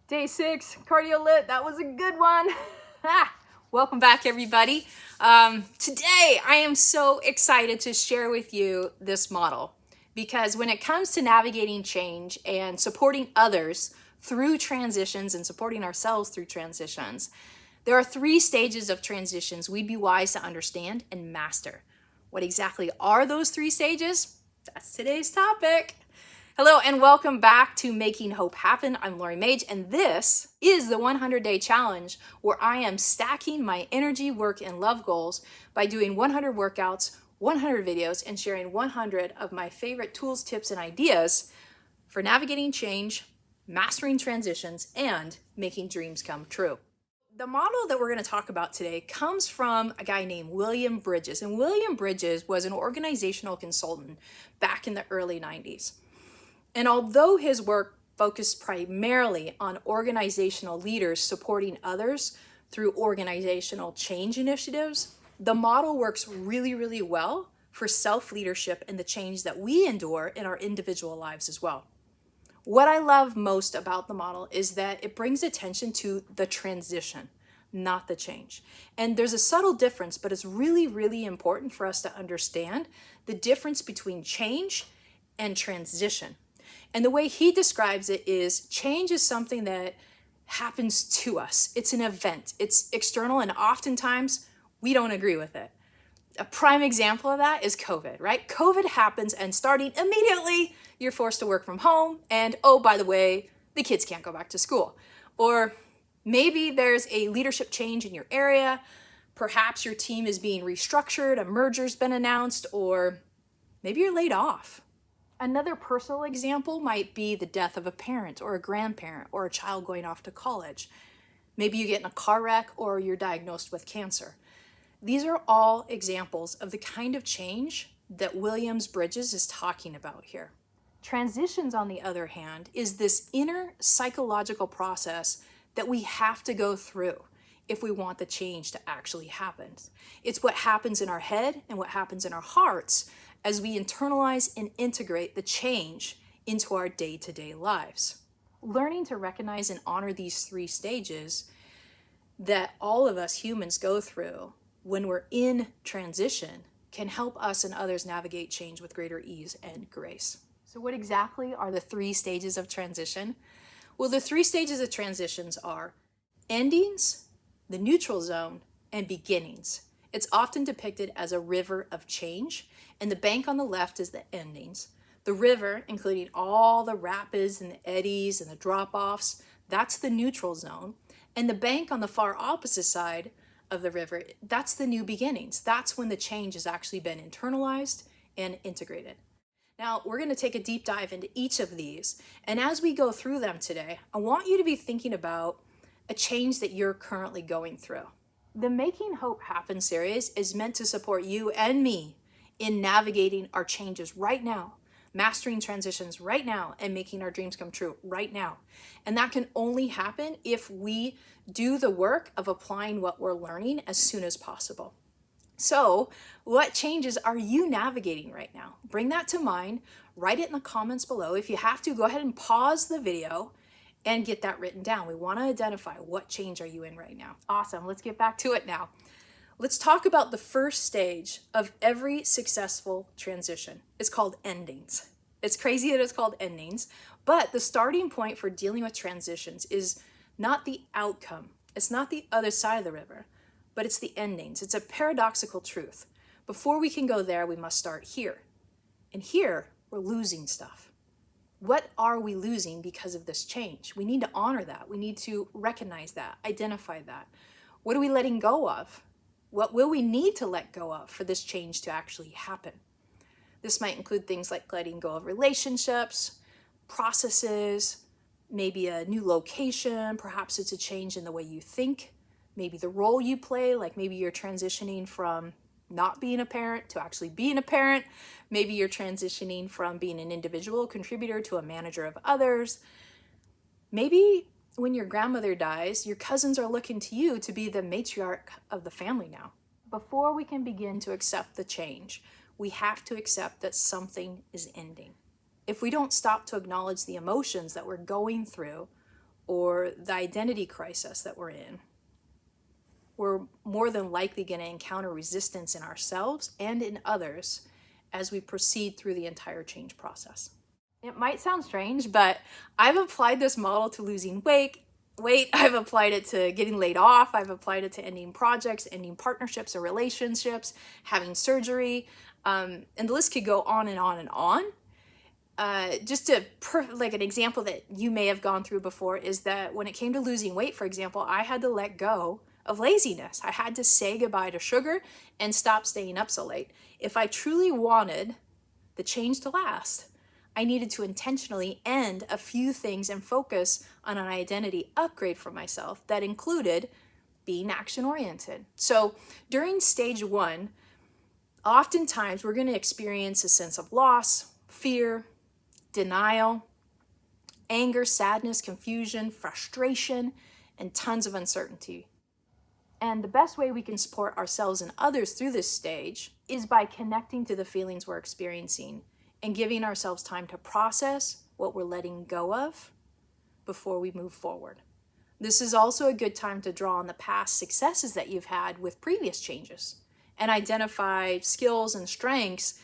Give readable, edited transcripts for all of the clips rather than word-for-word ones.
Day 6, cardio lit. That was a good one. Welcome back, everybody. Today, I am so excited to share with you this model because when it comes to navigating change and supporting others through transitions and supporting ourselves through transitions, there are 3 stages of transitions we'd be wise to understand and master. What exactly are those 3 stages? That's today's topic. Hello and welcome back to Making Hope Happen. I'm Lori Mage, and this is the 100-day challenge where I am stacking my energy, work, and love goals by doing 100 workouts, 100 videos, and sharing 100 of my favorite tools, tips, and ideas for navigating change, mastering transitions, and making dreams come true. The model that we're going to talk about today comes from a guy named William Bridges, and William Bridges was an organizational consultant back in the early 90s. And although his work focused primarily on organizational leaders supporting others through organizational change initiatives, the model works really, really well for self-leadership and the change that we endure in our individual lives as well. What I love most about the model is that it brings attention to the transition, not the change. And there's a subtle difference, but it's really, really important for us to understand the difference between change and transition. And the way he describes it is change is something that happens to us. It's an event. It's external, and oftentimes we don't agree with it. A prime example of that is COVID, right? COVID happens, and starting immediately, you're forced to work from home. And oh, by the way, the kids can't go back to school. Or maybe there's a leadership change in your area. Perhaps your team is being restructured, a merger's been announced, or maybe you're laid off. Another personal example might be the death of a parent or a grandparent or a child going off to college. Maybe you get in a car wreck or you're diagnosed with cancer. These are all examples of the kind of change that Williams Bridges is talking about here. Transitions, on the other hand, is this inner psychological process that we have to go through if we want the change to actually happen. It's what happens in our head and what happens in our hearts as we internalize and integrate the change into our day-to-day lives. Learning to recognize and honor these 3 stages that all of us humans go through when we're in transition can help us and others navigate change with greater ease and grace. So what exactly are the 3 stages of transition? Well, the 3 stages of transitions are endings, the neutral zone, and beginnings. It's often depicted as a river of change, and the bank on the left is the endings. The river, including all the rapids and the eddies and the drop-offs, that's the neutral zone. And the bank on the far opposite side of the river, that's the new beginnings. That's when the change has actually been internalized and integrated. Now, we're going to take a deep dive into each of these. And as we go through them today, I want you to be thinking about a change that you're currently going through. The Making Hope Happen series is meant to support you and me in navigating our changes right now, mastering transitions right now, and making our dreams come true right now. And that can only happen if we do the work of applying what we're learning as soon as possible. So, what changes are you navigating right now? Bring that to mind, write it in the comments below. If you have to, go ahead and pause the video and get that written down. We want to identify what change are you in right now. Awesome, let's get back to it now. Let's talk about the first stage of every successful transition. It's called endings. It's crazy that it's called endings, but the starting point for dealing with transitions is not the outcome. It's not the other side of the river, but it's the endings. It's a paradoxical truth. Before we can go there, we must start here. And here, we're losing stuff. What are we losing because of this change? We need to honor that. We need to recognize that, identify that. What are we letting go of? What will we need to let go of for this change to actually happen? This might include things like letting go of relationships, processes, maybe a new location. Perhaps it's a change in the way you think, maybe the role you play, like maybe you're transitioning from not being a parent to actually being a parent. Maybe you're transitioning from being an individual contributor to a manager of others. Maybe when your grandmother dies, your cousins are looking to you to be the matriarch of the family now. Before we can begin to accept the change, we have to accept that something is ending. If we don't stop to acknowledge the emotions that we're going through, or the identity crisis that we're in, we're more than likely going to encounter resistance in ourselves and in others as we proceed through the entire change process. It might sound strange, but I've applied this model to losing weight. I've applied it to getting laid off. I've applied it to ending projects, ending partnerships or relationships, having surgery, and the list could go on and on and on. Just like an example that you may have gone through before is that when it came to losing weight, for example, I had to let go of laziness. I had to say goodbye to sugar and stop staying up so late. If I truly wanted the change to last, I needed to intentionally end a few things and focus on an identity upgrade for myself that included being action-oriented. So during stage 1, oftentimes we're going to experience a sense of loss, fear, denial, anger, sadness, confusion, frustration, and tons of uncertainty. And the best way we can support ourselves and others through this stage is by connecting to the feelings we're experiencing and giving ourselves time to process what we're letting go of before we move forward. This is also a good time to draw on the past successes that you've had with previous changes and identify skills and strengths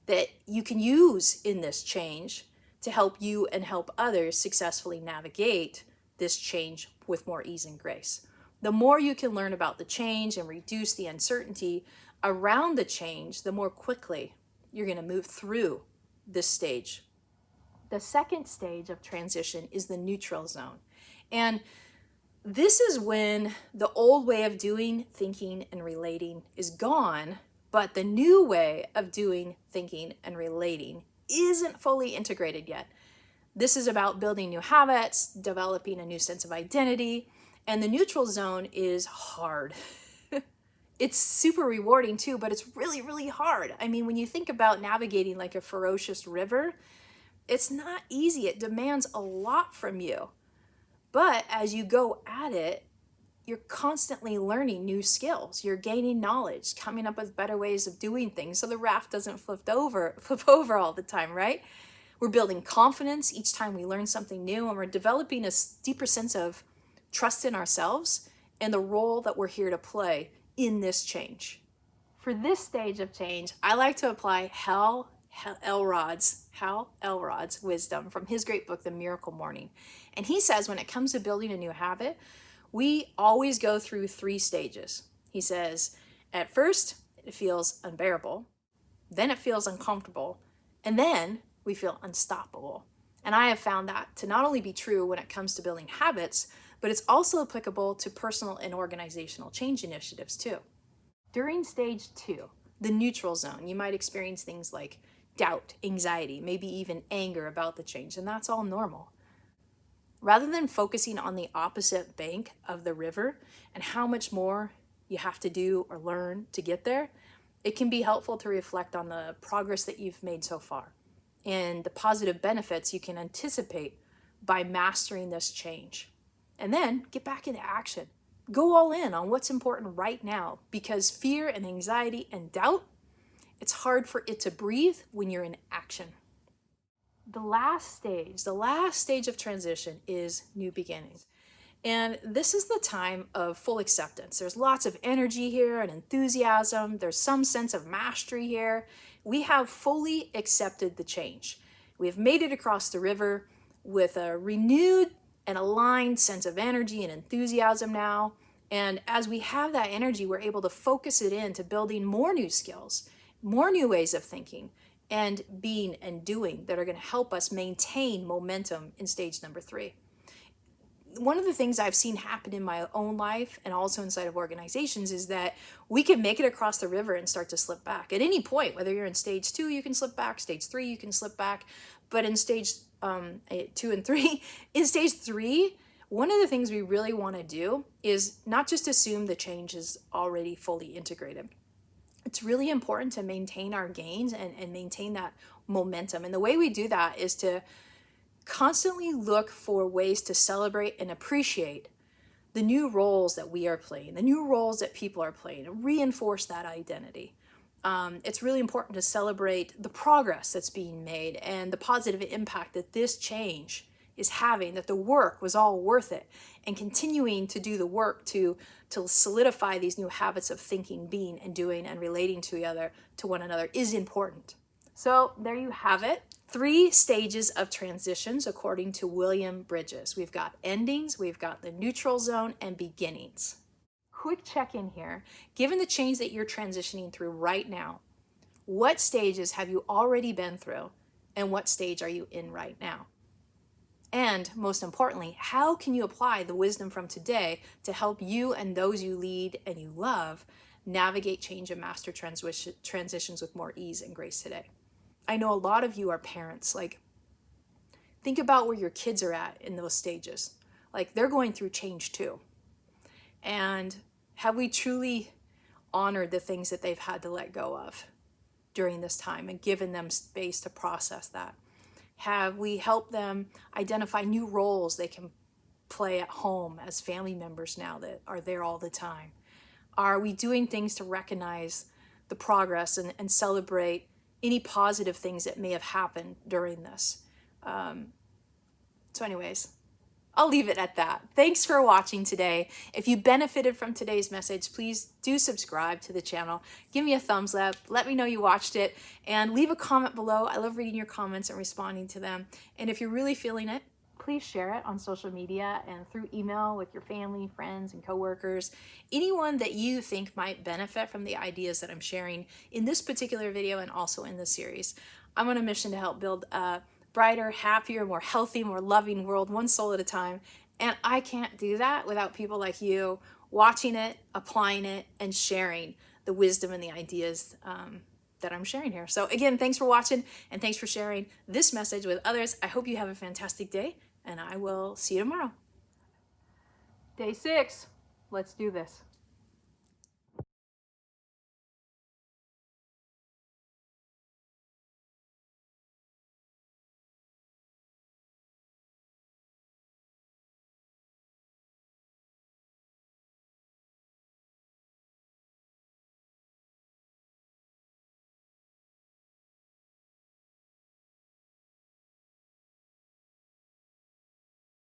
that you can use in this change to help you and help others successfully navigate this change with more ease and grace. The more you can learn about the change and reduce the uncertainty around the change, the more quickly you're going to move through this stage. The second stage of transition is the neutral zone. And this is when the old way of doing, thinking, and relating is gone, but the new way of doing, thinking, and relating isn't fully integrated yet. This is about building new habits, developing a new sense of identity, and the neutral zone is hard. It's super rewarding too, but it's really, really hard. I mean, when you think about navigating like a ferocious river, it's not easy. It demands a lot from you. But as you go at it, you're constantly learning new skills. You're gaining knowledge, coming up with better ways of doing things so the raft doesn't flip over all the time, right? We're building confidence each time we learn something new, and we're developing a deeper sense of trust in ourselves and the role that we're here to play in this change. For this stage of change, I like to apply Hal Elrod's wisdom from his great book, The Miracle Morning. And he says when it comes to building a new habit, we always go through 3 stages. He says, at first, it feels unbearable, then it feels uncomfortable, and then we feel unstoppable. And I have found that to not only be true when it comes to building habits, but it's also applicable to personal and organizational change initiatives too. During stage 2, the neutral zone, you might experience things like doubt, anxiety, maybe even anger about the change, and that's all normal. Rather than focusing on the opposite bank of the river and how much more you have to do or learn to get there, it can be helpful to reflect on the progress that you've made so far and the positive benefits you can anticipate by mastering this change. And then get back into action. Go all in on what's important right now, because fear and anxiety and doubt, it's hard for it to breathe when you're in action. The last stage of transition is new beginnings. And this is the time of full acceptance. There's lots of energy here and enthusiasm. There's some sense of mastery here. We have fully accepted the change. We have made it across the river with a renewed and aligned sense of energy and enthusiasm now. And as we have that energy, we're able to focus it into building more new skills, more new ways of thinking and being and doing that are going to help us maintain momentum in stage number 3. One of the things I've seen happen in my own life and also inside of organizations is that we can make it across the river and start to slip back. At any point, whether you're in stage 2, you can slip back, stage 3, you can slip back. But in stage 2 and 3, in stage 3, one of the things we really want to do is not just assume the change is already fully integrated. It's really important to maintain our gains and maintain that momentum. And the way we do that is to constantly look for ways to celebrate and appreciate the new roles that we are playing, the new roles that people are playing, and reinforce that identity. It's really important to celebrate the progress that's being made and the positive impact that this change is having, that the work was all worth it, and continuing to do the work to solidify these new habits of thinking, being, and doing, and relating to one another is important. So there you have it. 3 stages of transitions according to William Bridges. We've got endings, we've got the neutral zone, and beginnings. Quick check-in here. Given the change that you're transitioning through right now, what stages have you already been through, and what stage are you in right now? And most importantly, how can you apply the wisdom from today to help you and those you lead and you love navigate change and master transitions with more ease and grace today? I know a lot of you are parents. Like, think about where your kids are at in those stages. Like, they're going through change too. And have we truly honored the things that they've had to let go of during this time and given them space to process that? Have we helped them identify new roles they can play at home as family members now that are there all the time? Are we doing things to recognize the progress and celebrate any positive things that may have happened during this? So anyways, I'll leave it at that. Thanks for watching today. If you benefited from today's message, please do subscribe to the channel. Give me a thumbs up. Let me know you watched it, and leave a comment below. I love reading your comments and responding to them. And if you're really feeling it, please share it on social media and through email with your family, friends, and coworkers. Anyone that you think might benefit from the ideas that I'm sharing in this particular video and also in this series. I'm on a mission to help build a brighter, happier, more healthy, more loving world, one soul at a time. And I can't do that without people like you watching it, applying it, and sharing the wisdom and the ideas that I'm sharing here. So again, thanks for watching, and thanks for sharing this message with others. I hope you have a fantastic day, and I will see you tomorrow. Day 6. Let's do this.